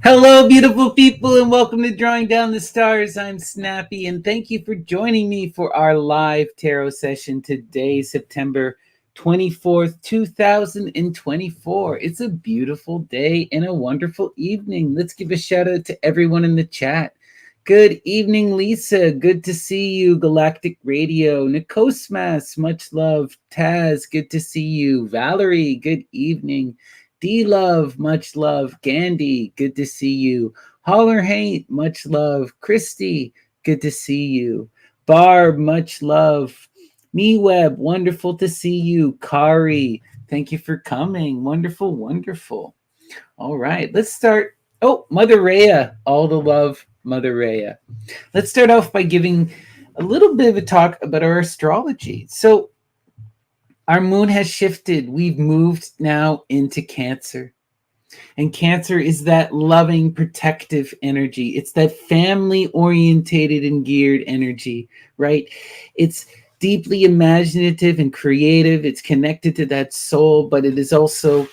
Hello, beautiful people, and welcome to Drawing Down the Stars. I'm Snappy, and thank you for joining me for our live tarot session today, September 24th, 2024. It's a beautiful day and a wonderful evening. Let's give a shout out to everyone in the chat. Good evening, Lisa. Good to see you. Galactic Radio. Nikosmas, much love. Taz, good to see you. Valerie, good evening. D-Love, much love. Gandhi, good to see you. Holler Haint, much love. Christy, good to see you. Barb, much love. MeWeb, wonderful to see you. Kari, thank you for coming. Wonderful, wonderful. All right, let's start. Oh, Mother Rhea, all the love, Mother Rhea. Let's start off by giving a little bit of a talk about our astrology. So, our moon has shifted. We've moved now into Cancer. And Cancer is that loving, protective energy. It's that family-orientated and geared energy, right? It's deeply imaginative and creative. It's connected to that soul, but it is also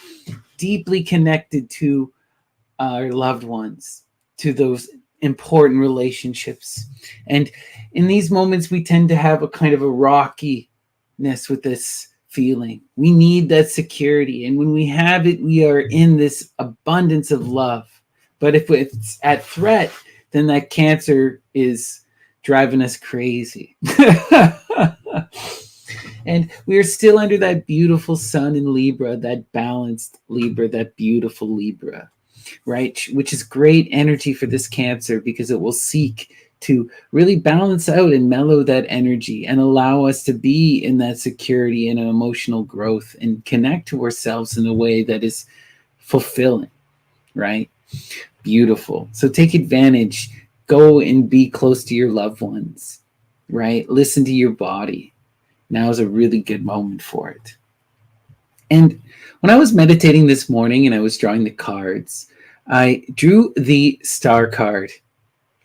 deeply connected to our loved ones, to those important relationships. And in these moments, we tend to have a kind of a rockiness with this feeling. We need that security. And when we have it, we are in this abundance of love. But if it's at threat, then that Cancer is driving us crazy. And we are still under that beautiful sun in Libra, that balanced Libra, that beautiful Libra, right? Which is great energy for this Cancer because it will seek to really balance out and mellow that energy and allow us to be in that security and emotional growth and connect to ourselves in a way that is fulfilling, right? Beautiful. So take advantage. Go and be close to your loved ones, right? Listen to your body. Now is a really good moment for it. And when I was meditating this morning and I was drawing the cards, I drew the Star card.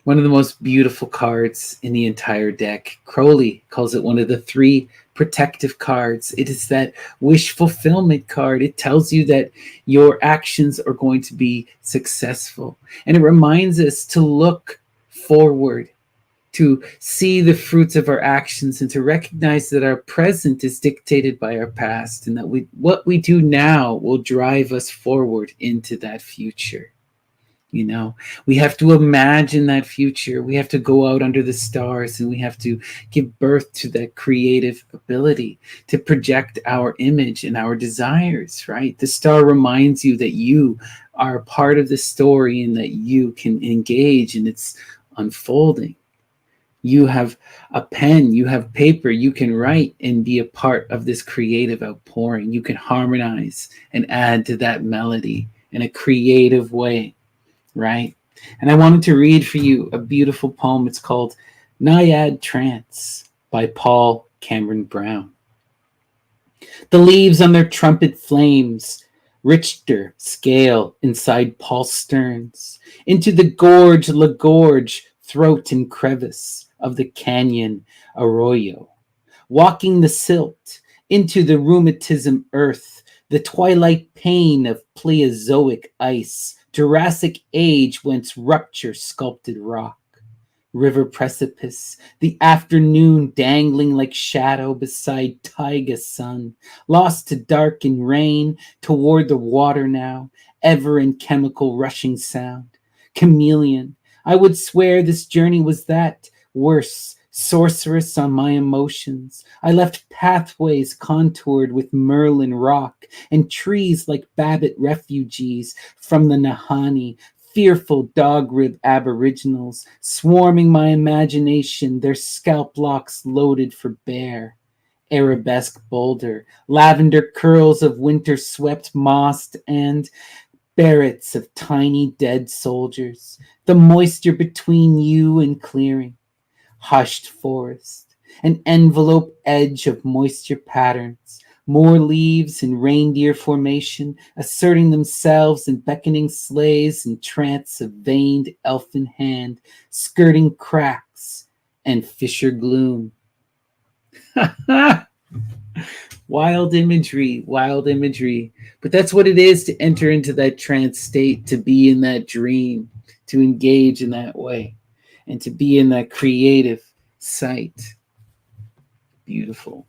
One of the most beautiful cards in the entire deck. Crowley calls it one of the 3 protective cards. It is that wish fulfillment card. It tells you that your actions are going to be successful. And it reminds us to look forward, to see the fruits of our actions, and to recognize that our present is dictated by our past, and that what we do now will drive us forward into that future. You know, we have to imagine that future. We have to go out under the stars and we have to give birth to that creative ability to project our image and our desires, right? The star reminds you that you are a part of the story and that you can engage in its unfolding. You have a pen, you have paper, you can write and be a part of this creative outpouring. You can harmonize and add to that melody in a creative way, right? And I wanted to read for you a beautiful poem. It's called Naiad Trance by Paul Cameron Brown. The leaves on their trumpet flames, Richter scale inside Paul Stearns, into the gorge, la gorge, throat and crevice of the canyon arroyo, walking the silt into the rheumatism earth, the twilight pain of Plesiozoic ice, Jurassic age whence rupture sculpted rock. River precipice, the afternoon dangling like shadow beside taiga sun, lost to dark and rain, toward the water now, ever in chemical rushing sound. Chameleon, I would swear this journey was that, worse, sorceress on my emotions. I left pathways contoured with Merlin rock and trees like Babbitt refugees from the Nahani, fearful dog-rib aboriginals, swarming my imagination, their scalp locks loaded for bear. Arabesque boulder, lavender curls of winter-swept moss, and barrets of tiny dead soldiers, the moisture between you and clearing. Hushed forest, an envelope edge of moisture patterns, more leaves in reindeer formation, asserting themselves in beckoning sleighs and trance of veined elfin hand, skirting cracks and fissure gloom. Wild imagery, wild imagery. But that's what it is to enter into that trance state, to be in that dream, to engage in that way, and to be in that creative sight. Beautiful.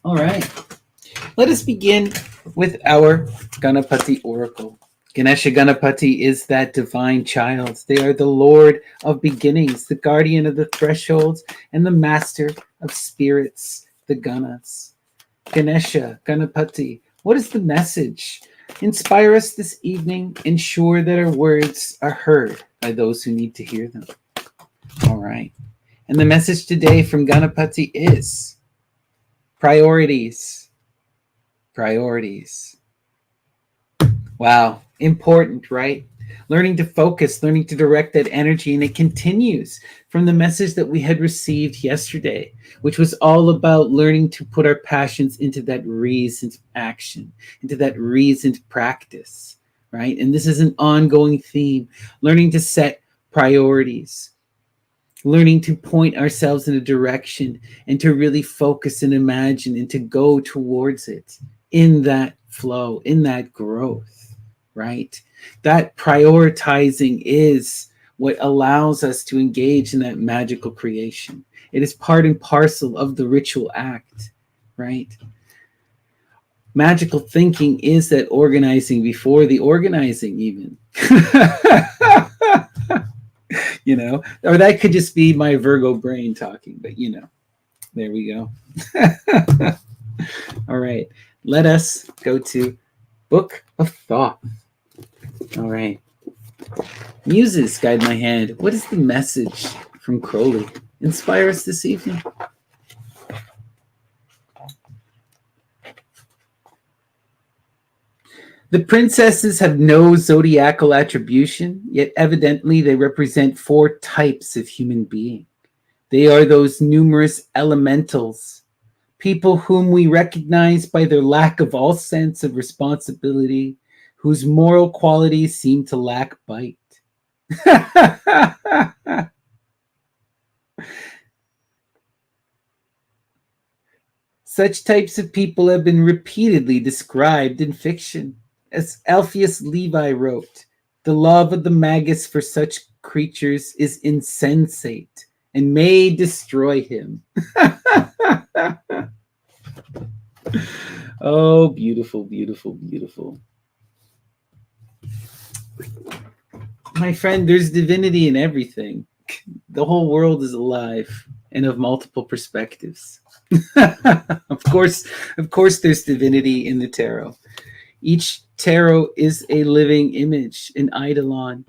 All right. Let us begin with our Ganapati oracle. Ganesha Ganapati is that divine child. They are the Lord of beginnings, the guardian of the thresholds, and the master of spirits, the Ganas. Ganesha Ganapati, what is the message? Inspire us this evening. Ensure that our words are heard by those who need to hear them. All right. And the message today from Ganapati is priorities. Priorities. Wow. Important, right? Learning to focus, learning to direct that energy. And it continues from the message that we had received yesterday, which was all about learning to put our passions into that reasoned action, into that reasoned practice, right? And this is an ongoing theme, learning to set priorities, learning to point ourselves in a direction and to really focus and imagine and to go towards it in that flow, in that growth, right? That prioritizing is what allows us to engage in that magical creation. It is part and parcel of the ritual act, right? Magical thinking is that organizing before the organizing, even. You know, or that could just be my Virgo brain talking, but you know, there we go. All right, let us go to Book of Thought. All right, Muses, guide my hand. What is the message from Crowley? Inspire us this evening. The princesses have no zodiacal attribution, yet evidently they represent 4 types of human being. They are those numerous elementals, people whom we recognize by their lack of all sense of responsibility, whose moral qualities seem to lack bite. Such types of people have been repeatedly described in fiction. As Alpheus Levi wrote, the love of the magus for such creatures is insensate and may destroy him. Oh, beautiful, beautiful, beautiful. My friend, there's divinity in everything. The whole world is alive and of multiple perspectives. Of course, there's divinity in the tarot. Each tarot is a living image, an eidolon.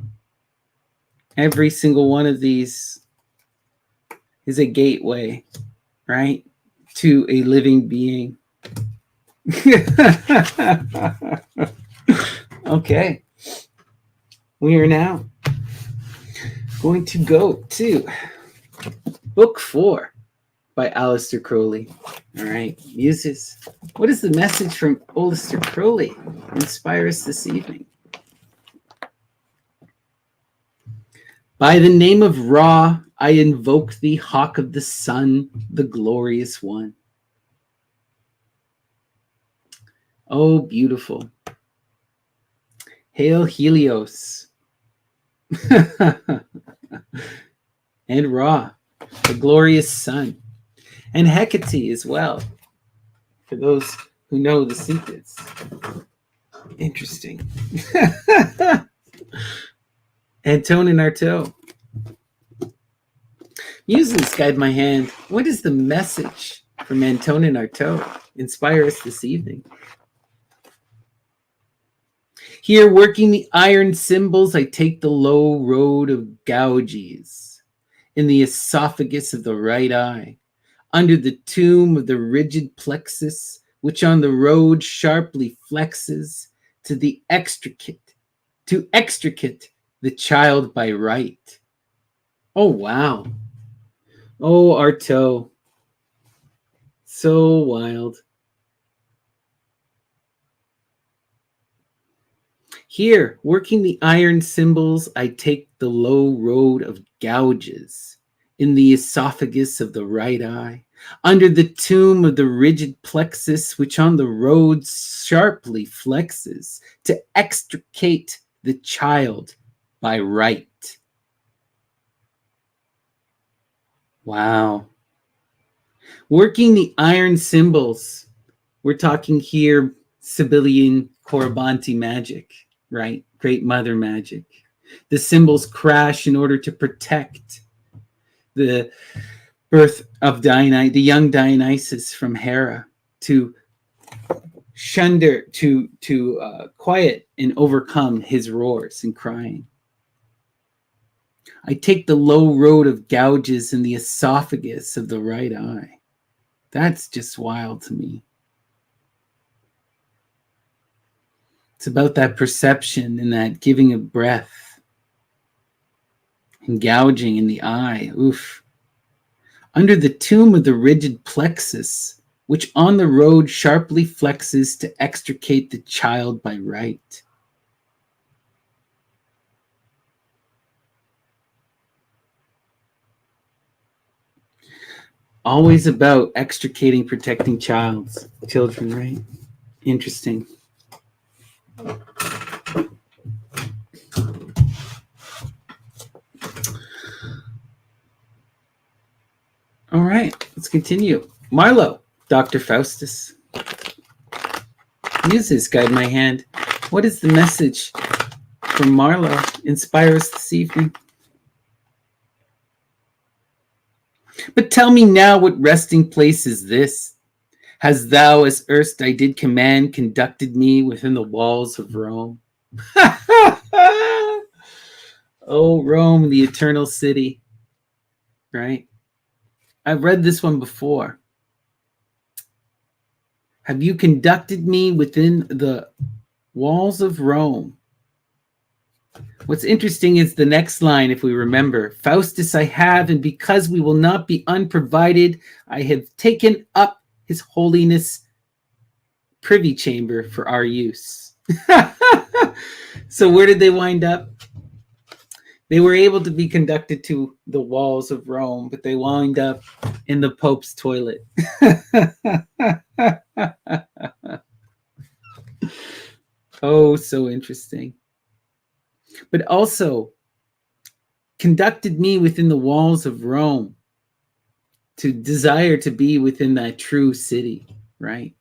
Every single one of these is a gateway, right, to a living being. Okay. We are now going to go to book 4 by Aleister Crowley. All right, Muses. What is the message from Aleister Crowley? Inspire us this evening. By the name of Ra, I invoke thee, hawk of the sun, the glorious one. Oh, beautiful. Hail Helios. And Ra, the glorious sun. And Hecate as well, for those who know the secrets. Interesting. Antone and Artaud. Muses, guide my hand. What is the message from Antone and Artaud? Inspire us this evening. Here, working the iron symbols, I take the low road of gouges in the esophagus of the right eye, under the tomb of the rigid plexus, which on the road sharply flexes to extricate the child by right. Oh, wow. Oh, Artaud. So wild. Here, working the iron symbols, I take the low road of gouges in the esophagus of the right eye, under the tomb of the rigid plexus, which on the road sharply flexes to extricate the child by right. Wow. Working the iron symbols, we're talking here Sibyllian Corabanti magic, right? Great mother magic. The symbols crash in order to protect the birth of the young Dionysus from Hera, to quiet and overcome his roars and crying. I take the low road of gouges in the esophagus of the right eye. That's just wild to me. It's about that perception and that giving of breath and gouging in the eye. Oof. Under the tomb of the rigid plexus, which on the road sharply flexes to extricate the child by right. Always about extricating, protecting children, right? Interesting. All right, let's continue. Marlowe, Dr. Faustus. Muses, guide my hand. What is the message from Marlowe? Inspire us this evening. But tell me now, what resting place is this? Has thou, as erst I did command, conducted me within the walls of Rome? Oh, Rome, the eternal city, right? I've read this one before. Have you conducted me within the walls of Rome? What's interesting is the next line, if we remember. Faustus I have, and because we will not be unprovided, I have taken up his holiness privy chamber for our use. So where did they wind up? They were able to be conducted to the walls of Rome, but they wound up in the Pope's toilet. Oh, so interesting. But also conducted me within the walls of Rome, to desire to be within that true city, right?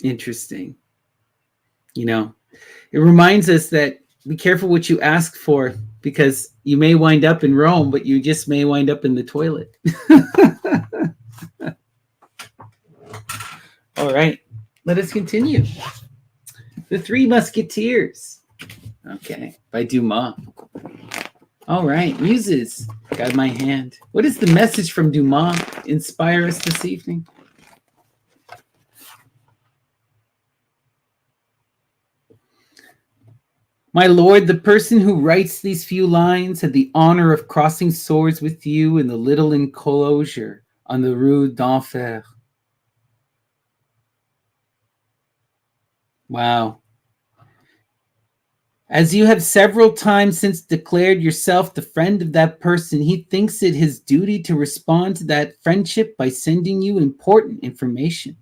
Interesting. You know, It reminds us that be careful what you ask for, because you may wind up in Rome, but you just may wind up in the toilet. All right, let us continue. The Three Musketeers. Okay, by Dumas. All right, Muses, guide my hand. What is the message from Dumas? Inspire us this evening. My lord, the person who writes these few lines had the honor of crossing swords with you in the little enclosure on the Rue d'Enfer. Wow. As you have several times since declared yourself the friend of that person, he thinks it his duty to respond to that friendship by sending you important information.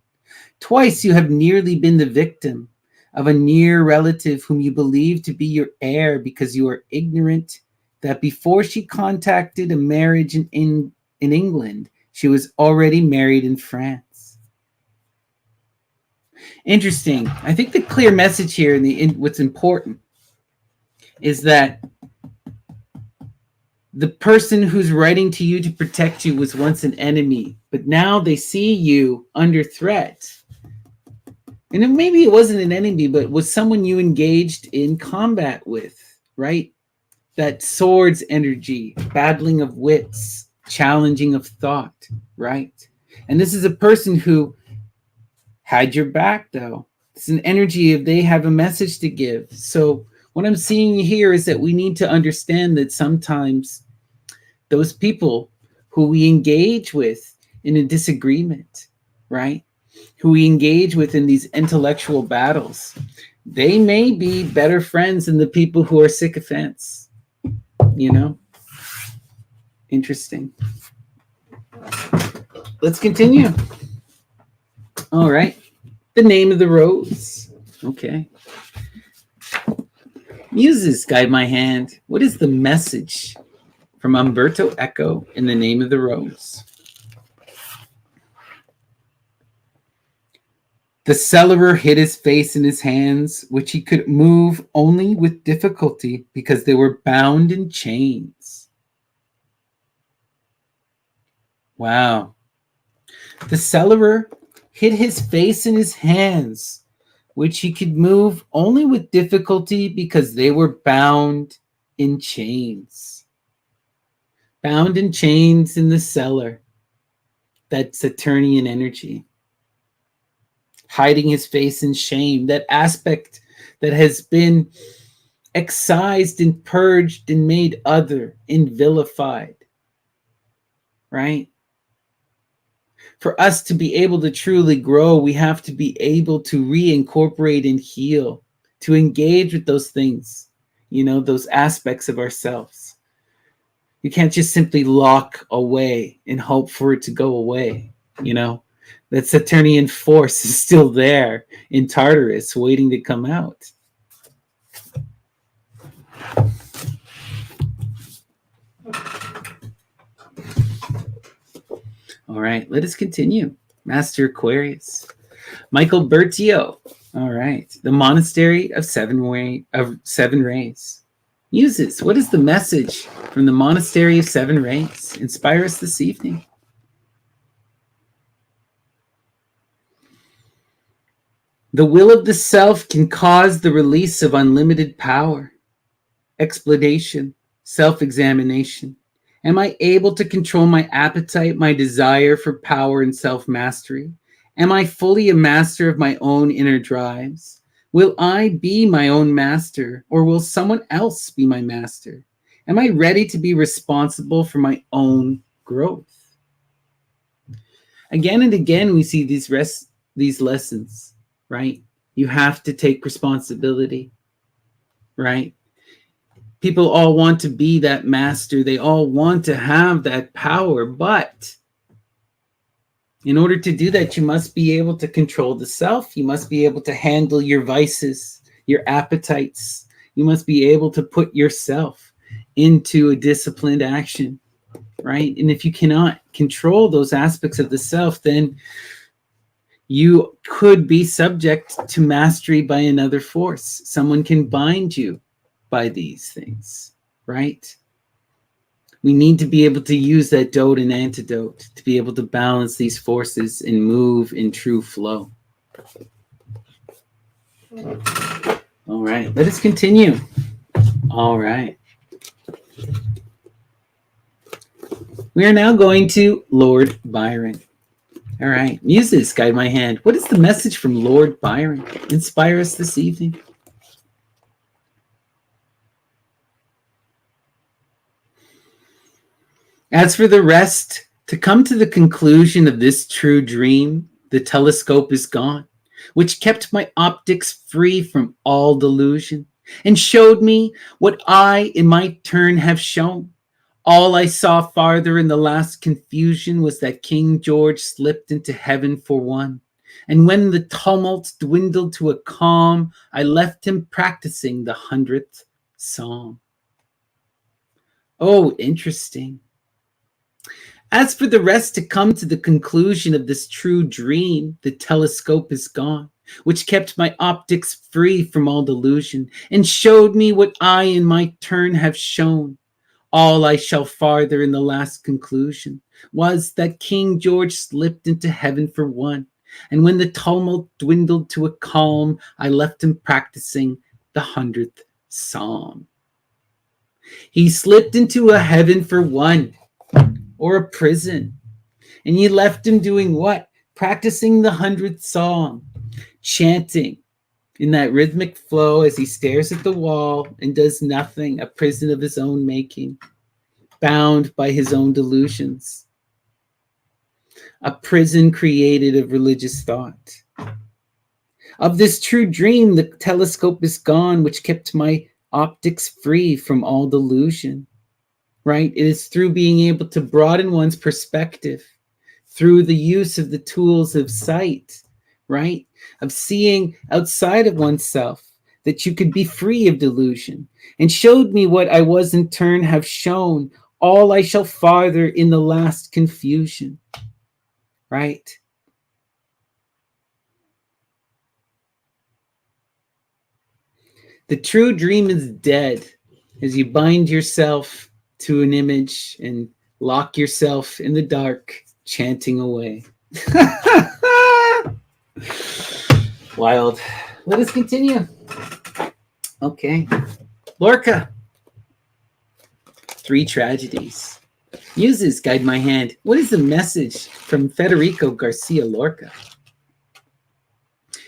Twice you have nearly been the victim of a near relative whom you believe to be your heir because you are ignorant that before she contacted a marriage in England, she was already married in France. Interesting. I think the clear message here and what's important is that the person who's writing to you to protect you was once an enemy, but now they see you under threat. And maybe it wasn't an enemy, but was someone you engaged in combat with, right? That swords energy, battling of wits, challenging of thought, right? And this is a person who had your back, though. It's an energy of they have a message to give. So what I'm seeing here is that we need to understand that sometimes those people who we engage with in a disagreement, right? Who we engage with in these intellectual battles, they may be better friends than the people who are sycophants, you know? Interesting. Let's continue. All right. The Name of the Rose. Okay. Muses, guide my hand. What is the message from Umberto Eco in The Name of the Rose? The cellarer hid his face in his hands, which he could move only with difficulty because they were bound in chains. Wow. The cellarer hid his face in his hands, which he could move only with difficulty because they were bound in chains. Bound in chains in the cellar. That's Saturnian energy. Hiding his face in shame, that aspect that has been excised and purged and made other and vilified, right? For us to be able to truly grow, we have to be able to reincorporate and heal, to engage with those things, you know, those aspects of ourselves. You can't just simply lock away and hope for it to go away, you know? That Saturnian force is still there in Tartarus waiting to come out. All right, let us continue. Master Aquarius. Michael Bertio. All right. The Monastery of Seven Rays. Muses, what is the message from the Monastery of Seven Rays? Inspire us this evening. The will of the self can cause the release of unlimited power, explanation, self-examination. Am I able to control my appetite, my desire for power and self-mastery? Am I fully a master of my own inner drives? Will I be my own master, or will someone else be my master? Am I ready to be responsible for my own growth? Again and again, we see these lessons. Right? You have to take responsibility, right? People all want to be that master. They all want to have that power, but in order to do that, you must be able to control the self. You must be able to handle your vices, your appetites. You must be able to put yourself into a disciplined action, right? And if you cannot control those aspects of the self, then You could be subject to mastery by another force. Someone can bind you by these things, right? We need to be able to use that dote and antidote to be able to balance these forces and move in true flow. All right, let us continue. All right. We are now going to Lord Byron. All right, muses, guide my hand. What is the message from Lord Byron? Inspire us this evening. As for the rest, to come to the conclusion of this true dream, the telescope is gone, which kept my optics free from all delusion, and showed me what I in my turn have shown. All I saw farther in the last confusion was that King George slipped into heaven for one. And when the tumult dwindled to a calm, I left him practicing the 100th psalm. Oh, interesting. As for the rest, to come to the conclusion of this true dream, the telescope is gone, which kept my optics free from all delusion, and showed me what I in my turn have shown. All I shall farther in the last conclusion was that King George slipped into heaven for one, and when the tumult dwindled to a calm, I left him practicing the 100th psalm. He slipped into a heaven for one, or a prison, and you left him doing what? Practicing the 100th psalm, chanting in that rhythmic flow as he stares at the wall and does nothing, a prison of his own making, bound by his own delusions, a prison created of religious thought. Of this true dream, the telescope is gone, which kept my optics free from all delusion. Right? It is through being able to broaden one's perspective, through the use of the tools of sight, right? Of seeing outside of oneself, that you could be free of delusion, and showed me what I was in turn have shown. All I shall farther in the last confusion, right? The true dream is dead as you bind yourself to an image and lock yourself in the dark, chanting away. Wild. Let us continue. Okay. Lorca. 3 tragedies. Muses, guide my hand. What is the message from Federico Garcia Lorca?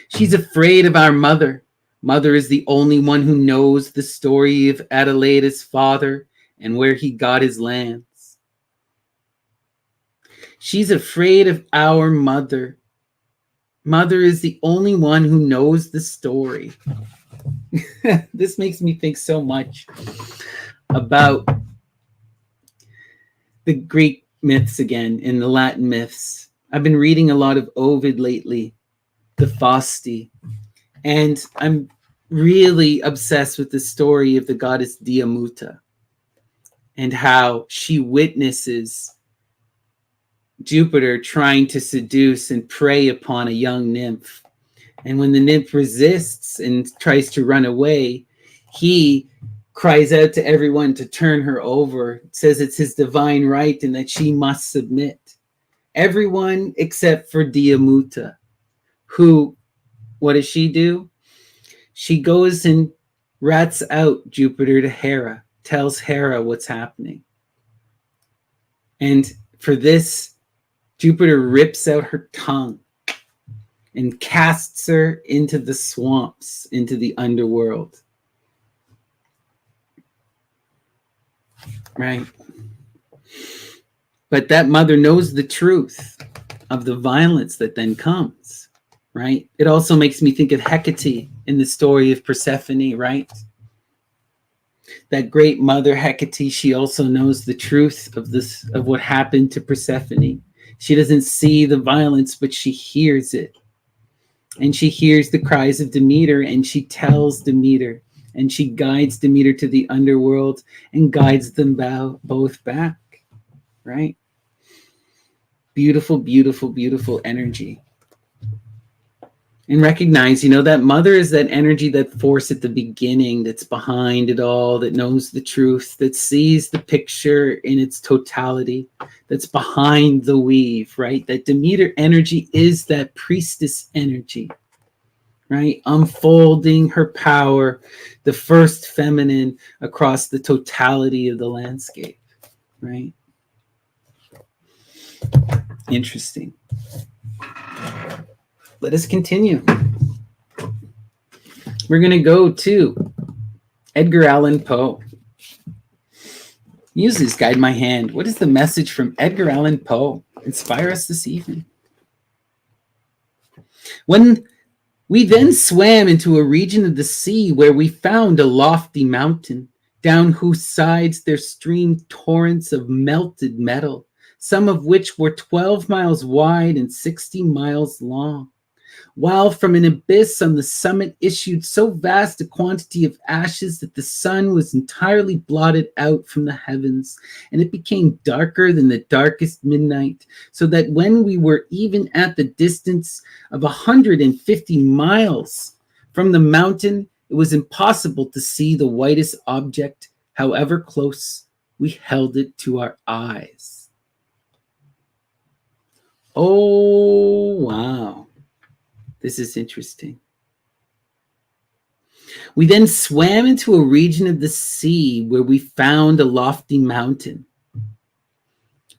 She's afraid of our mother. Mother is the only one who knows the story of Adelaida's father and where he got his lands. She's afraid of our mother. Mother is the only one who knows the story. This makes me think so much about the Greek myths again and the Latin myths. I've been reading a lot of Ovid lately, the Fausti, and I'm really obsessed with the story of the goddess Diamuta, and how she witnesses Jupiter trying to seduce and prey upon a young nymph. And when the nymph resists and tries to run away, he cries out to everyone to turn her over, says it's his divine right and that she must submit. Everyone except for Diamuta, who, what does she do? She goes and rats out Jupiter to Hera, tells Hera what's happening. And for this, Jupiter rips out her tongue and casts her into the swamps, into the underworld. Right? But that mother knows the truth of the violence that then comes. Right? It also makes me think of Hecate in the story of Persephone, right? That great mother Hecate, she also knows the truth of this, of what happened to Persephone. She doesn't see the violence, but she hears it. And she hears the cries of Demeter, and she tells Demeter, and she guides Demeter to the underworld and guides them both back, right? Beautiful, beautiful, beautiful energy. And recognize, that mother is that energy, that force at the beginning that's behind it all, that knows the truth, that sees the picture in its totality, that's behind the weave, right? That Demeter energy is that priestess energy, right? Unfolding her power, the first feminine across the totality of the landscape, right? Interesting. Let us continue. We're going to go to Edgar Allan Poe. Muses, guide my hand. What is the message from Edgar Allan Poe? Inspire us this evening. When we then swam into a region of the sea where we found a lofty mountain, down whose sides there streamed torrents of melted metal, some of which were 12 miles wide and 60 miles long, while from an abyss on the summit issued so vast a quantity of ashes that the sun was entirely blotted out from the heavens, and it became darker than the darkest midnight, so that when we were even at the distance of 150 miles from the mountain, it was impossible to see the whitest object, however close we held it to our eyes. Oh, wow. This is interesting. We then swam into a region of the sea where we found a lofty mountain.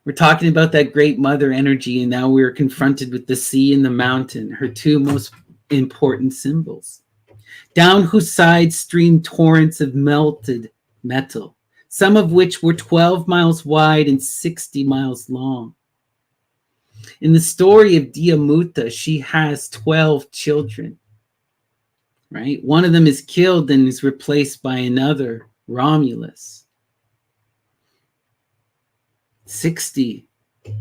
We're talking about that great mother energy, and now we're confronted with the sea and the mountain, her two most important symbols, down whose sides streamed torrents of melted metal, some of which were 12 miles wide and 60 miles long. In the story of Diamuta, she has 12 children, right? One of them is killed and is replaced by another, Romulus. 60,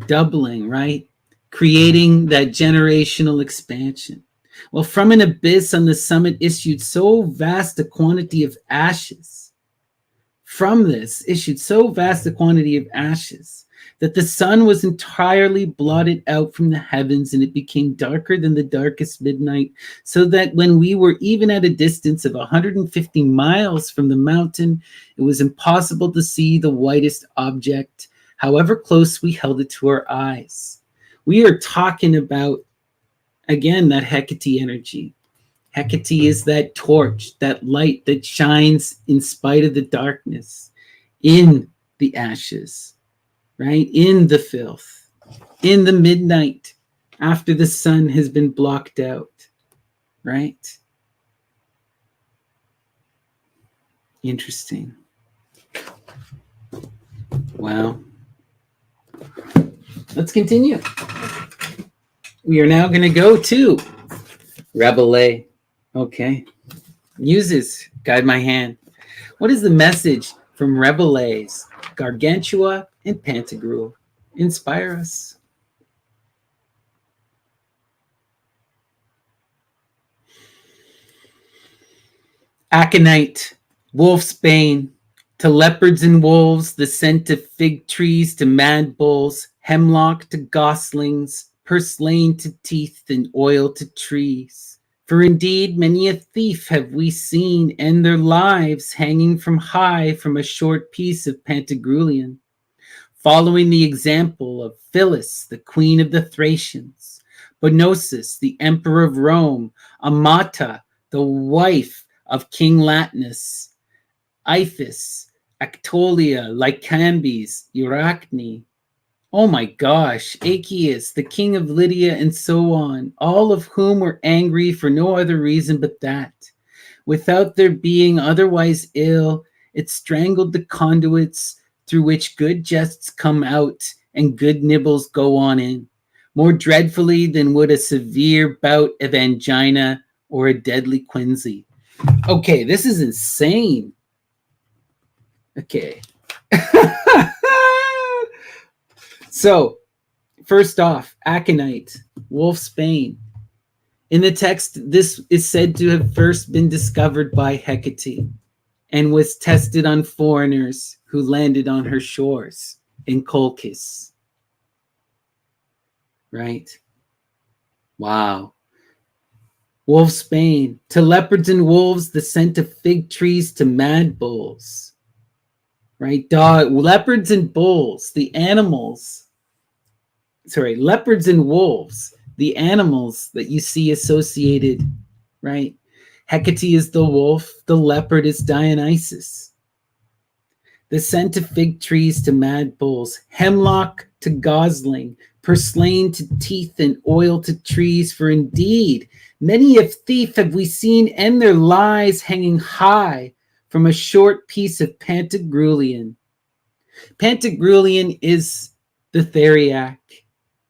doubling, right? Creating that generational expansion. Well, from an abyss on the summit issued so vast a quantity of ashes. From this issued so vast a quantity of ashes that the sun was entirely blotted out from the heavens, and it became darker than the darkest midnight, so that when we were even at a distance of 150 miles from the mountain, it was impossible to see the whitest object, however close we held it to our eyes. We are talking about, again, that Hecate energy. Hecate is that torch, that light that shines in spite of the darkness, in the ashes, right? In the filth, in the midnight, after the sun has been blocked out, right? Interesting. Wow. Let's continue. We are now going to go to Rabelais. Okay. Muses, guide my hand. What is the message from Rabelais, Gargantua and Pantagruel? Inspire us. Aconite, wolf's bane, to leopards and wolves, the scent of fig trees to mad bulls, hemlock to goslings, purslane to teeth, and oil to trees. For indeed many a thief have we seen end their lives hanging from high from a short piece of Pantagruelian, following the example of Phyllis, the queen of the Thracians, Bonosus, the emperor of Rome, Amata, the wife of King Latinus, Iphis, Actolia, Lycambes, Arachne. Oh my gosh, Achaeus, the king of Lydia, and so on, all of whom were angry for no other reason but that, without their being otherwise ill, it strangled the conduits through which good jests come out and good nibbles go on in, more dreadfully than would a severe bout of angina or a deadly quinsy. Okay, this is insane. Okay. So, first off, aconite, wolf's bane. In the text, this is said to have first been discovered by Hecate and was tested on foreigners who landed on her shores in Colchis. Right? Wow. Wolfsbane. To leopards and wolves, the scent of fig trees to mad bulls. Right? Leopards and bulls, the animals. Sorry, leopards and wolves, the animals that you see associated, right? Hecate is the wolf, the leopard is Dionysus. The scent of fig trees to mad bulls, hemlock to gosling, purslane to teeth, and oil to trees. For indeed, many a thief have we seen end their lies hanging high from a short piece of Pantagruelian. Pantagruelian is the theriac.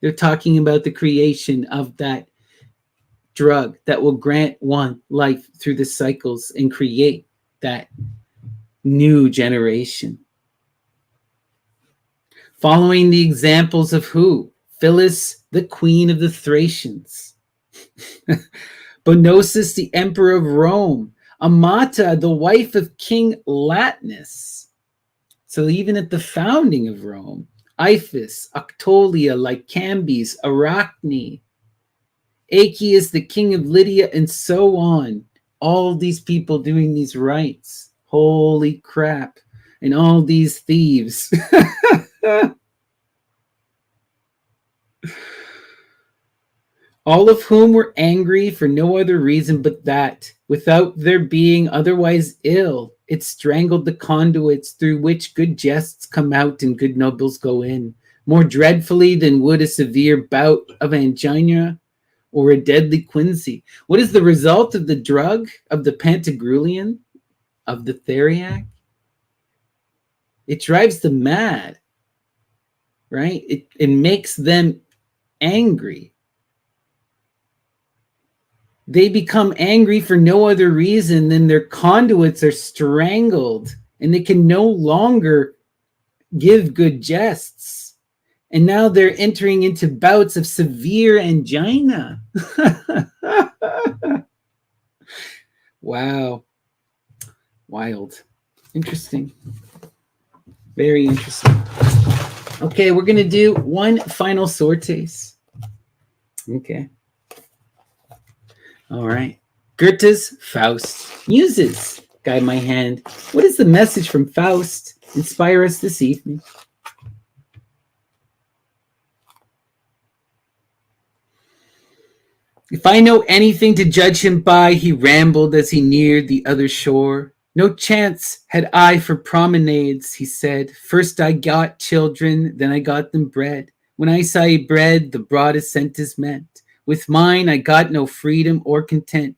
They're talking about the creation of that drug that will grant one life through the cycles and create that new generation. Following the examples of who? Phyllis, the queen of the Thracians. Bonosus, the emperor of Rome. Amata, the wife of King Latinus. So even at the founding of Rome, Iphis, Octolia, Lycambes, Arachne, Achaeus, the king of Lydia, and so on. All these people doing these rites. Holy crap. And all these thieves. All of whom were angry for no other reason but that, without their being otherwise ill, it strangled the conduits through which good jests come out and good nobles go in, more dreadfully than would a severe bout of angina or a deadly quinsy. What is the result of the drug, of the Pantagruelian, of the theriac? It drives them mad, right? It makes them angry. They become angry for no other reason than their conduits are strangled and they can no longer give good jests. And now they're entering into bouts of severe angina. Wow. Wild. Interesting. Very interesting. Okay, we're going to do one final sortes. Okay. All right. Goethe's Faust. Muses, guide my hand. What is the message from Faust? Inspire us this evening. If I know anything to judge him by, he rambled as he neared the other shore. No chance had I for promenades, he said. First I got children, then I got them bred. When I say bread, the broad assent is meant. With mine I got no freedom or content.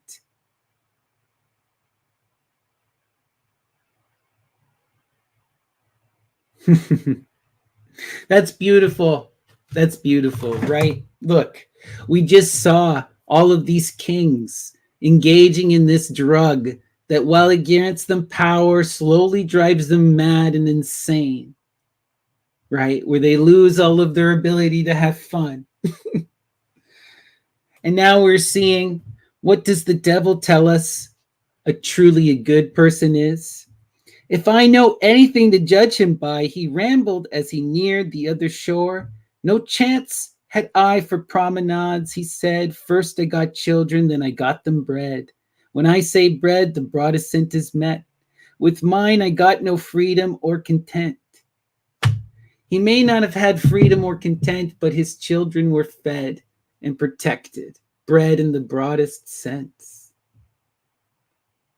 That's beautiful. That's beautiful, right? Look, we just saw all of these kings engaging in this drug that, while it grants them power, slowly drives them mad and insane, right? Where they lose all of their ability to have fun. And now we're seeing, what does the devil tell us a good person is? If I know anything to judge him by, he rambled as he neared the other shore. No chance had I for promenades, he said. First I got children, then I got them bred. When I say bread, the broad assent is met. With mine I got no freedom or content. He may not have had freedom or content, but his children were fed and protected, bred in the broadest sense.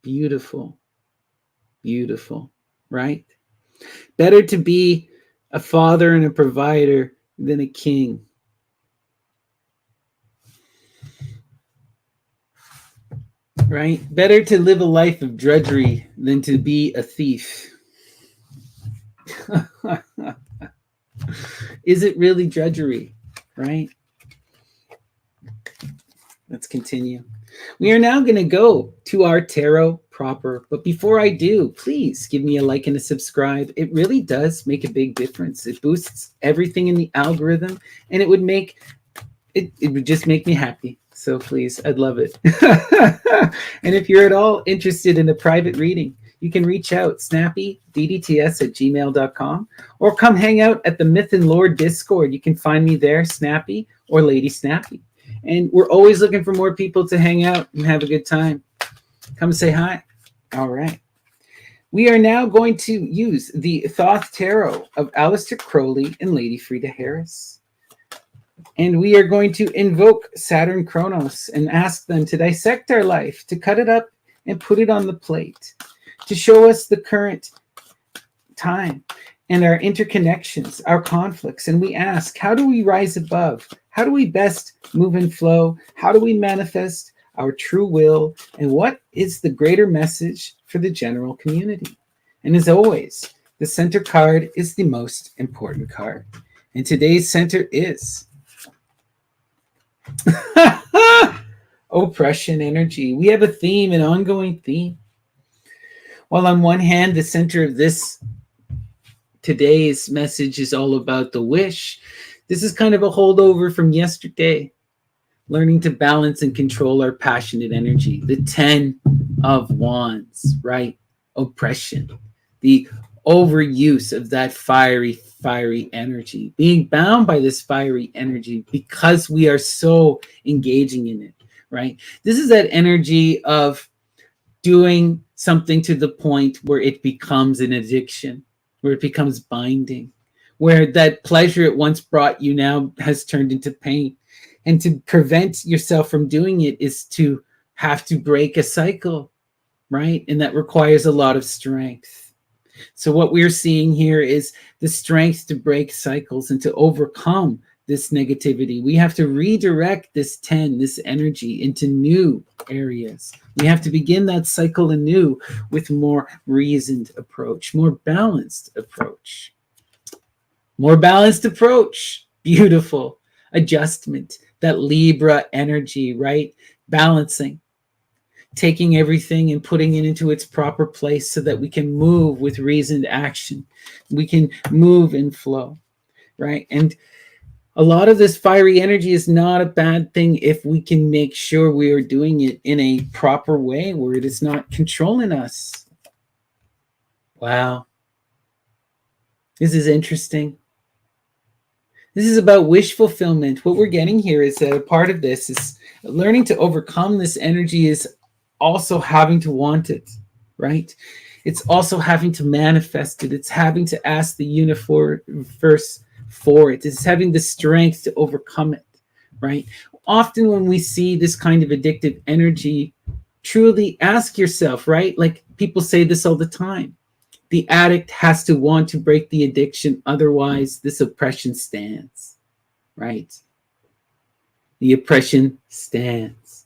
Beautiful, beautiful, right? Better to be a father and a provider than a king. Right? Better to live a life of drudgery than to be a thief. Is it really drudgery? Right? Let's continue. We are now going to go to our tarot proper. But before I do, please give me a like and a subscribe. It really does make a big difference. It boosts everything in the algorithm, and it would make it would just make me happy. So please, I'd love it. And if you're at all interested in a private reading, you can reach out, snappyddts@gmail.com, or come hang out at the Myth and Lore Discord. You can find me there, Snappy or Lady Snappy. And we're always looking for more people to hang out and have a good time. Come say hi. All right. We are now going to use the Thoth Tarot of Aleister Crowley and Lady Frida Harris. And we are going to invoke Saturn Kronos and ask them to dissect our life, to cut it up and put it on the plate, to show us the current time and our interconnections, our conflicts. And we ask, how do we rise above? How do we best move and flow? How do we manifest our true will? And what is the greater message for the general community? And as always, the center card is the most important card. And today's center is oppression energy. We have a theme, an ongoing theme. While on one hand, the center of today's message is all about the wish, this is kind of a holdover from yesterday. Learning to balance and control our passionate energy. The 10 of Wands, right? Oppression. The overuse of that fiery energy. Being bound by this fiery energy because we are so engaging in it, right? This is that energy of doing something to the point where it becomes an addiction, where it becomes binding, where that pleasure it once brought you now has turned into pain. And to prevent yourself from doing it is to have to break a cycle, right? And that requires a lot of strength. So what we're seeing here is the strength to break cycles and to overcome this negativity. We have to redirect this 10, this energy, into new areas. We have to begin that cycle anew with more reasoned approach, more balanced approach. More balanced approach. Beautiful. Adjustment. That Libra energy, right? Balancing. Taking everything and putting it into its proper place so that we can move with reasoned action. We can move and flow, right? And a lot of this fiery energy is not a bad thing if we can make sure we are doing it in a proper way where it is not controlling us. Wow. This is interesting. This is about wish fulfillment. What we're getting here is that a part of this is learning to overcome this energy is also having to want it, right? It's also having to manifest it. It's having to ask the universe for it. It's having the strength to overcome it, right? Often when we see this kind of addictive energy, truly ask yourself, right? Like people say this all the time. The addict has to want to break the addiction, otherwise this oppression stands, right? The oppression stands,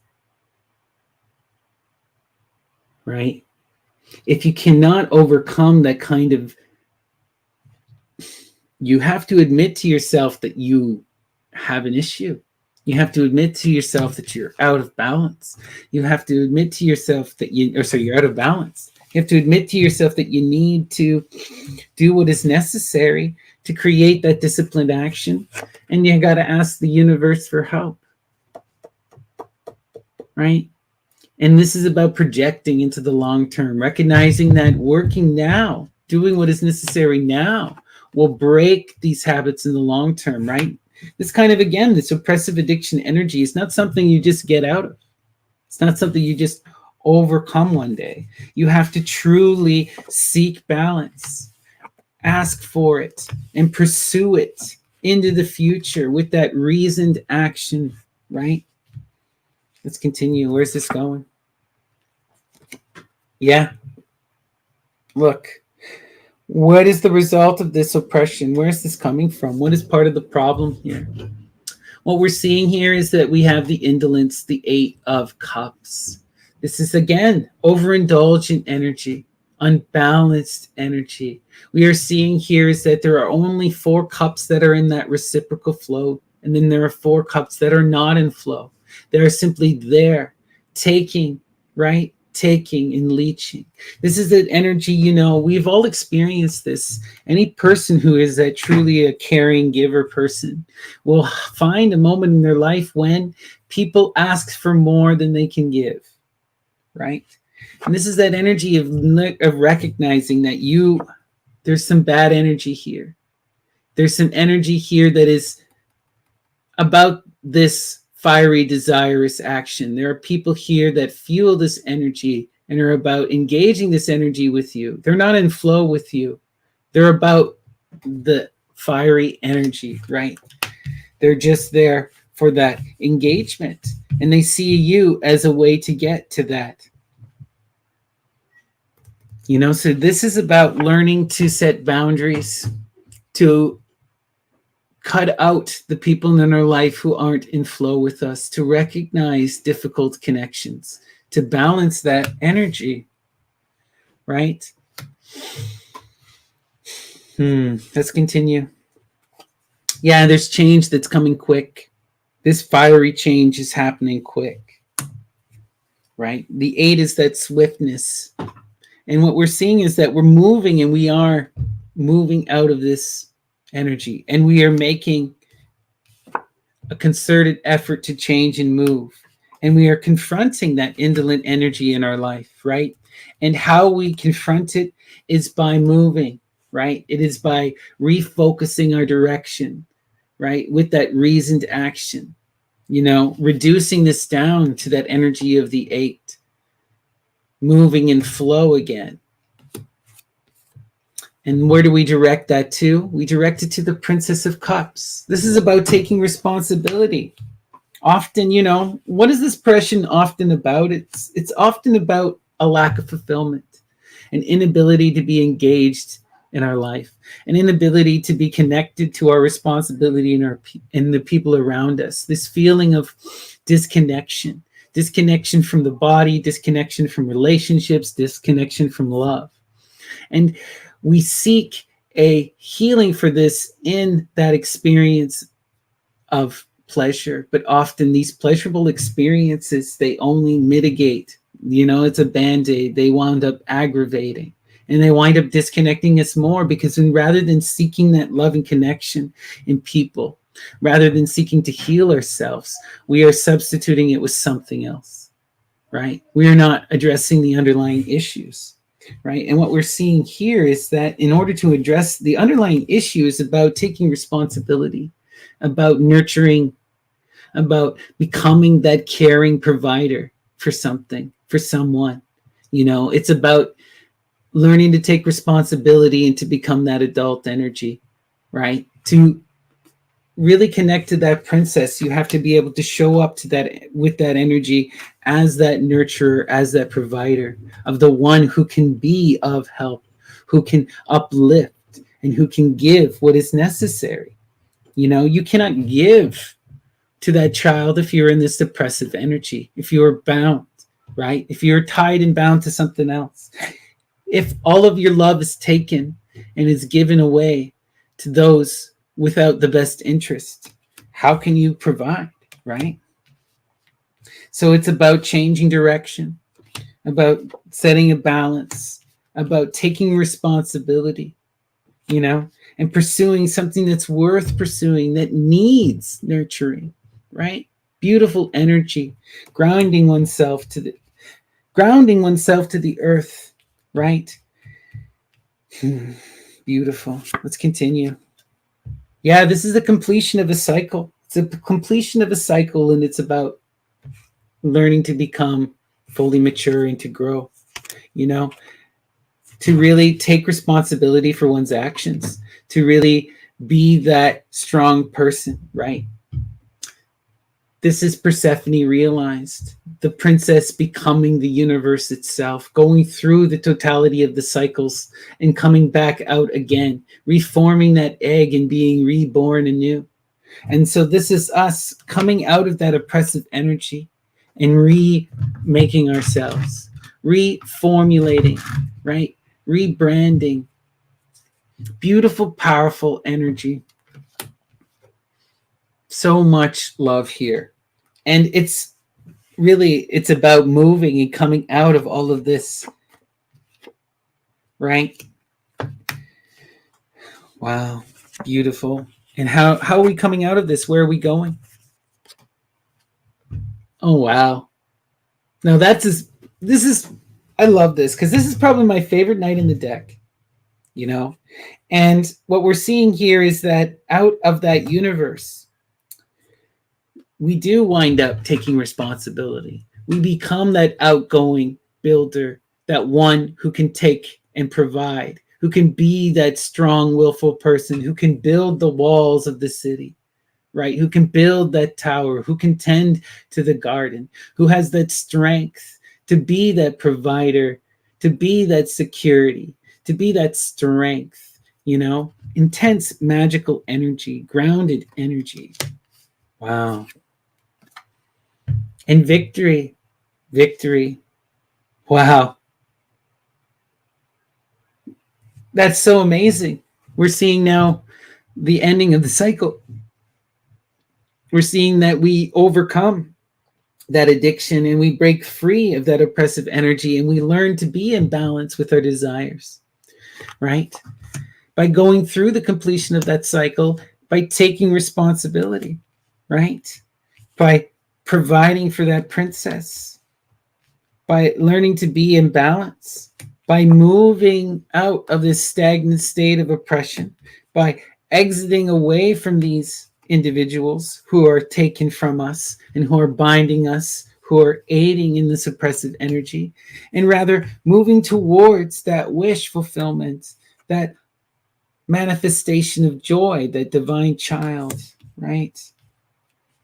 right? If you cannot overcome that kind of, you have to admit to yourself that you have an issue. You have to admit to yourself that you're out of balance. You have to admit to yourself that you're out of balance. You have to admit to yourself that you need to do what is necessary to create that disciplined action. And you got to ask the universe for help. Right? And this is about projecting into the long term, recognizing that working now, doing what is necessary now, will break these habits in the long term, right? This kind of, again, this oppressive addiction energy is not something you just get out of. It's not something you just overcome one day. You have to truly seek balance, ask for it, and pursue it into the future with that reasoned action, right? Let's continue. Where's this going? Yeah. Look, what is the result of this oppression? Where is this coming from? What is part of the problem here? What we're seeing here is that we have the indolence, the 8 of Cups. This is, again, overindulgent energy, unbalanced energy. We are seeing here is that there are only 4 cups that are in that reciprocal flow, and then there are 4 cups that are not in flow. They're simply there, taking, right? Taking and leeching. This is that energy, we've all experienced this. Any person who is truly a caring giver person will find a moment in their life when people ask for more than they can give, right? And this is that energy of recognizing that there's some bad energy here. There's some energy here that is about this fiery, desirous action. There are people here that fuel this energy and are about engaging this energy with you. They're not in flow with you. They're about the fiery energy, right? They're just there for that engagement, and they see you as a way to get to that. So this is about learning to set boundaries, to cut out the people in our life who aren't in flow with us, to recognize difficult connections, to balance that energy, right? Let's continue. Yeah, there's change that's coming quick. This fiery change is happening quick, right? The 8 is that swiftness. And what we're seeing is that we're moving, and we are moving out of this energy, and we are making a concerted effort to change and move. And we are confronting that indolent energy in our life, right? And how we confront it is by moving, right? It is by refocusing our direction, right? With that reasoned action, reducing this down to that energy of the 8, moving in flow again. And where do we direct that to? We direct it to the Princess of Cups. This is about taking responsibility. Often, what is this depression often about? It's often about a lack of fulfillment, an inability to be engaged in our life, an inability to be connected to our responsibility in the people around us. This feeling of disconnection from the body, disconnection from relationships, disconnection from love. And we seek a healing for this in that experience of pleasure, but often these pleasurable experiences, they only mitigate. It's a band-aid. They wound up aggravating, and they wind up disconnecting us more, because rather than seeking that love and connection in people, rather than seeking to heal ourselves, we are substituting it with something else, right? We are not addressing the underlying issues, right? And what we're seeing here is that in order to address the underlying issue is about taking responsibility, about nurturing, about becoming that caring provider for something, for someone. It's about learning to take responsibility and to become that adult energy, right? To really connect to that princess, you have to be able to show up to that with that energy as that nurturer, as that provider of the one who can be of help, who can uplift, and who can give what is necessary. You cannot give to that child if you're in this depressive energy, if you're bound, right? If you're tied and bound to something else. If all of your love is taken and is given away to those without the best interest, how can you provide, right? So it's about changing direction, about setting a balance, about taking responsibility, and pursuing something that's worth pursuing, that needs nurturing, right? Beautiful energy, grounding oneself to the earth, right? Beautiful. Let's continue. Yeah, this is the completion of a cycle. It's a completion of a cycle, and it's about learning to become fully mature and to grow, to really take responsibility for one's actions, to really be that strong person, right? This is Persephone realized, the princess becoming the universe itself, going through the totality of the cycles and coming back out again, reforming that egg and being reborn anew. And so this is us coming out of that oppressive energy and remaking ourselves, reformulating, right? Rebranding. Beautiful, powerful energy. So much love here. And it's about moving and coming out of all of this, right? Wow, beautiful. And how are we coming out of this? Where are we going? Oh, wow. Now I love this, because this is probably my favorite night in the deck, And what we're seeing here is that out of that universe, we do wind up taking responsibility. We become that outgoing builder, that one who can take and provide, who can be that strong, willful person, who can build the walls of the city, right? Who can build that tower, who can tend to the garden, who has that strength to be that provider, to be that security, to be that strength, intense magical energy, grounded energy. Wow. And victory, victory. Wow. That's so amazing. We're seeing now the ending of the cycle. We're seeing that we overcome that addiction and we break free of that oppressive energy and we learn to be in balance with our desires, right? By going through the completion of that cycle, by taking responsibility, right? By providing for that princess, by learning to be in balance, by moving out of this stagnant state of oppression, by exiting away from these individuals who are taken from us and who are binding us, who are aiding in this oppressive energy, and rather moving towards that wish fulfillment, that manifestation of joy, that divine child, right?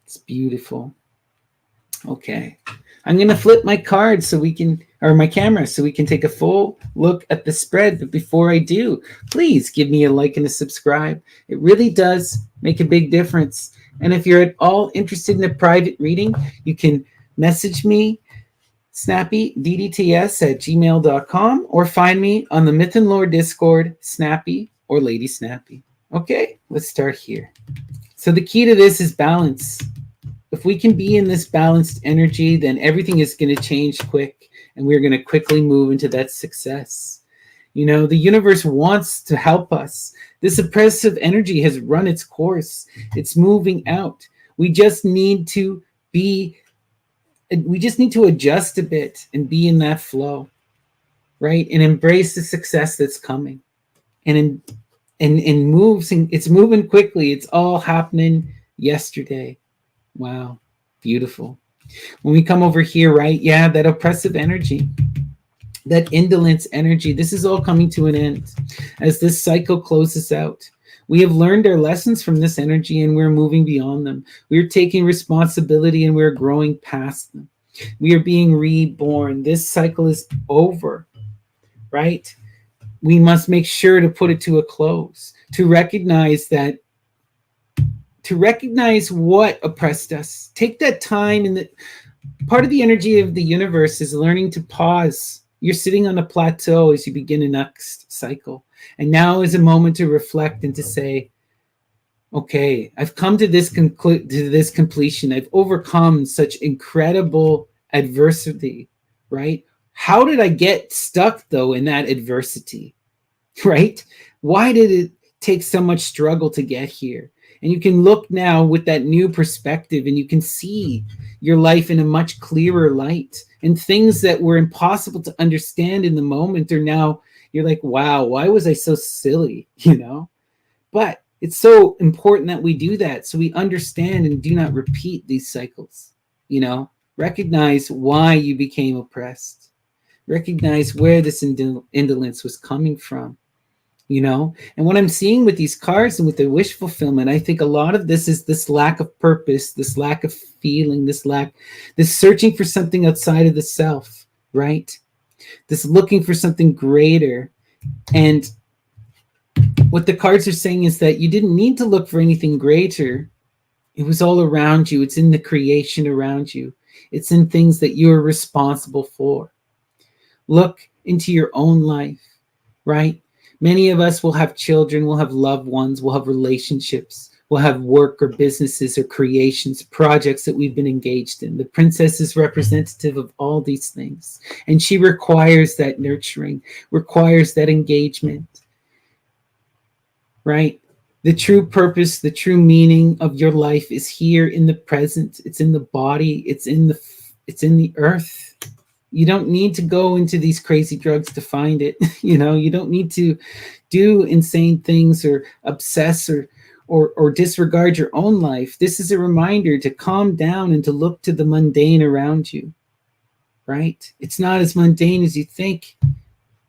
It's beautiful. Okay. I'm going to flip my card so we can, or my camera, so we can take a full look at the spread. But before I do, please give me a like and a subscribe. It really does make a big difference. And if you're at all interested in a private reading, you can message me, snappyddts@gmail.com, or find me on the Myth and Lore Discord, Snappy or Lady Snappy. Okay, let's start here. So the key to this is balance. If we can be in this balanced energy, then everything is going to change quick and we're going to quickly move into that success. The universe wants to help us. This oppressive energy has run its course. It's moving out. We just need to adjust a bit and be in that flow, right? And embrace the success that's coming. And moves, and it's moving quickly. It's all happening yesterday. Wow, beautiful. When we come over here, right? Yeah, that oppressive energy, that indolence energy, this is all coming to an end as this cycle closes out. We have learned our lessons from this energy and we're moving beyond them. We're taking responsibility and we're growing past them. We are being reborn. This cycle is over, right? We must make sure to put it to a close, to recognize what oppressed us. Take that time, and part of the energy of the universe is learning to pause. You're sitting on a plateau as you begin a next cycle. And now is a moment to reflect and to say, okay, I've come to this completion. I've overcome such incredible adversity, right? How did I get stuck, though, in that adversity, right? Why did it take so much struggle to get here? And you can look now with that new perspective and you can see your life in a much clearer light. And things that were impossible to understand in the moment are now, you're like, wow, why was I so silly? But it's so important that we do that so we understand and do not repeat these cycles. Recognize why you became oppressed. Recognize where this indolence was coming from. And what I'm seeing with these cards and with the wish fulfillment, I think a lot of this is this lack of purpose, this lack of feeling, this searching for something outside of the self, right? This looking for something greater. And what the cards are saying is that you didn't need to look for anything greater. It was all around you. It's in the creation around you. It's in things that you're responsible for. Look into your own life, right? Many of us will have children, will have loved ones, will have relationships, will have work or businesses or creations, projects that we've been engaged in. The princess is representative of all these things. And she requires that nurturing, requires that engagement, right? The true purpose, the true meaning of your life is here in the present. It's in the body. It's in the earth. You don't need to go into these crazy drugs to find it. You don't need to do insane things or obsess or or disregard your own life. This is a reminder to calm down and to look to the mundane around you, right? It's not as mundane as you think.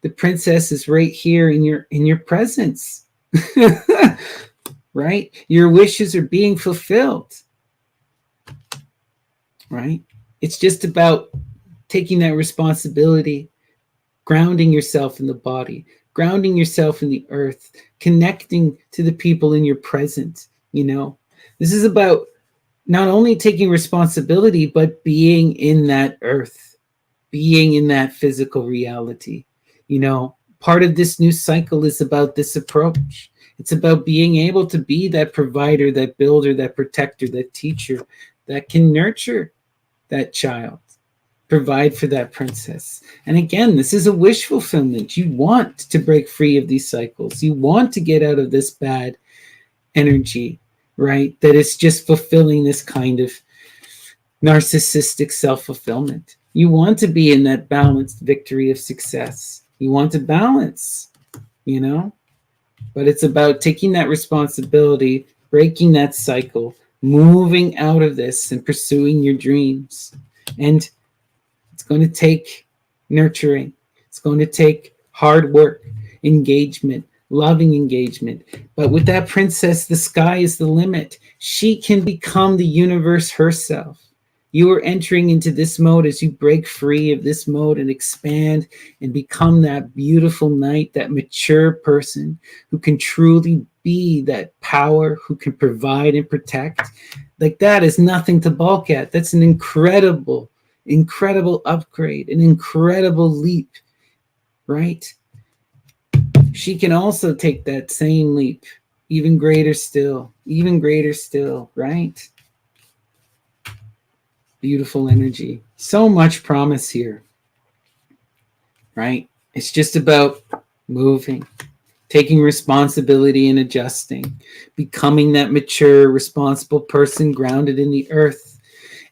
The princess is right here in your presence. Right? Your wishes are being fulfilled. Right? It's just about taking that responsibility, grounding yourself in the body, grounding yourself in the earth, connecting to the people in your present, you know. This is about not only taking responsibility, but being in that earth, being in that physical reality. You know, part of this new cycle is about this approach. It's about being able to be that provider, that builder, that protector, that teacher that can nurture that child, provide for that princess. And again, this is a wish fulfillment. You want to break free of these cycles. You want to get out of this bad energy, right? That is just fulfilling this kind of narcissistic self-fulfillment. You want to be in that balanced victory of success. You want to balance, you know? But it's about taking that responsibility, breaking that cycle, moving out of this and pursuing your dreams. And it's going to take nurturing. It's going to take hard work, engagement, loving engagement. But with that princess, the sky is the limit. She can become the universe herself. You are entering into this mode as you break free of this mode and expand and become that beautiful knight, that mature person who can truly be that power, who can provide and protect. Like, that is nothing to balk at. That's an incredible upgrade, an incredible leap, right? She can also take that same leap, even greater still, right? Beautiful energy. So much promise here, right? It's just about moving, taking responsibility and adjusting, becoming that mature, responsible person grounded in the earth,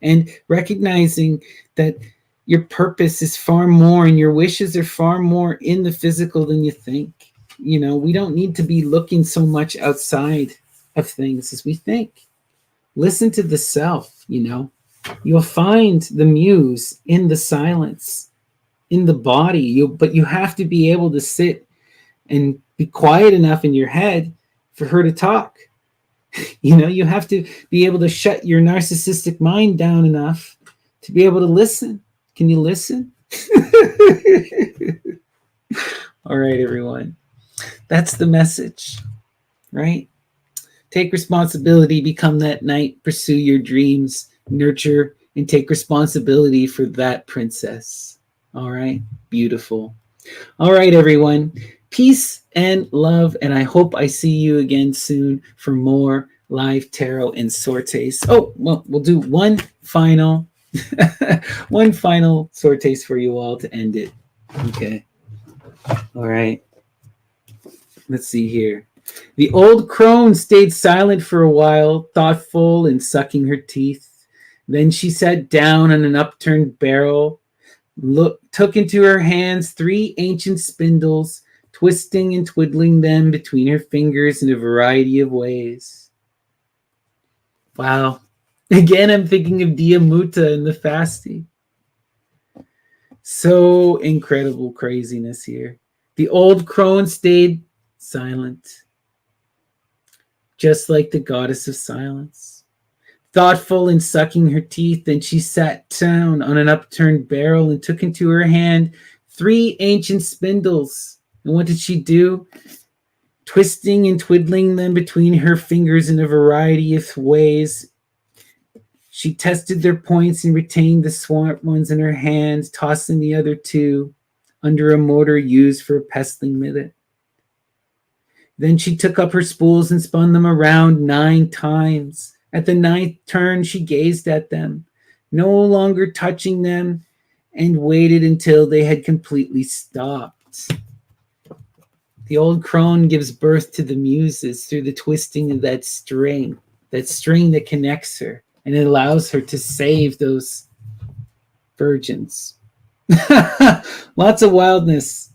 and recognizing that your purpose is far more and your wishes are far more in the physical than you think. You know, we don't need to be looking so much outside of things as we think. Listen to the self, you know. You'll find the muse in the silence, in the body. But you have to be able to sit and be quiet enough in your head for her to talk. You know, you have to be able to shut your narcissistic mind down enough to be able to listen. Can you listen? All right, everyone. That's the message, right? Take responsibility, become that knight, pursue your dreams, nurture and take responsibility for that princess. All right, beautiful. All right, everyone. Peace and love, and I hope I see you again soon for more live tarot and sortes. Oh, well, we'll do one final sortes for you all to end it. Okay. All right. Let's see here. The old crone stayed silent for a while, thoughtful and sucking her teeth. Then she sat down on an upturned barrel, took into her hands 3 ancient spindles, twisting and twiddling them between her fingers in a variety of ways. Wow. Again, I'm thinking of Diamuta and the Fasti. So incredible craziness here. The old crone stayed silent, just like the goddess of silence. Thoughtful and sucking her teeth, then she sat down on an upturned barrel and took into her hand 3 ancient spindles. And what did she do? Twisting and twiddling them between her fingers in a variety of ways, she tested their points and retained the swart ones in her hands, tossing the other 2 under a mortar used for a pestling millet. Then she took up her spools and spun them around 9 times. At the 9th turn, she gazed at them, no longer touching them, and waited until they had completely stopped. The old crone gives birth to the muses through the twisting of that string that connects her, and it allows her to save those virgins. Lots of wildness.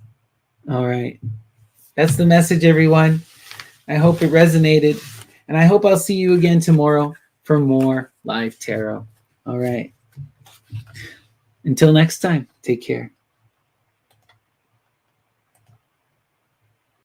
All right. That's the message, everyone. I hope it resonated. And I hope I'll see you again tomorrow for more live tarot. All right. Until next time, take care.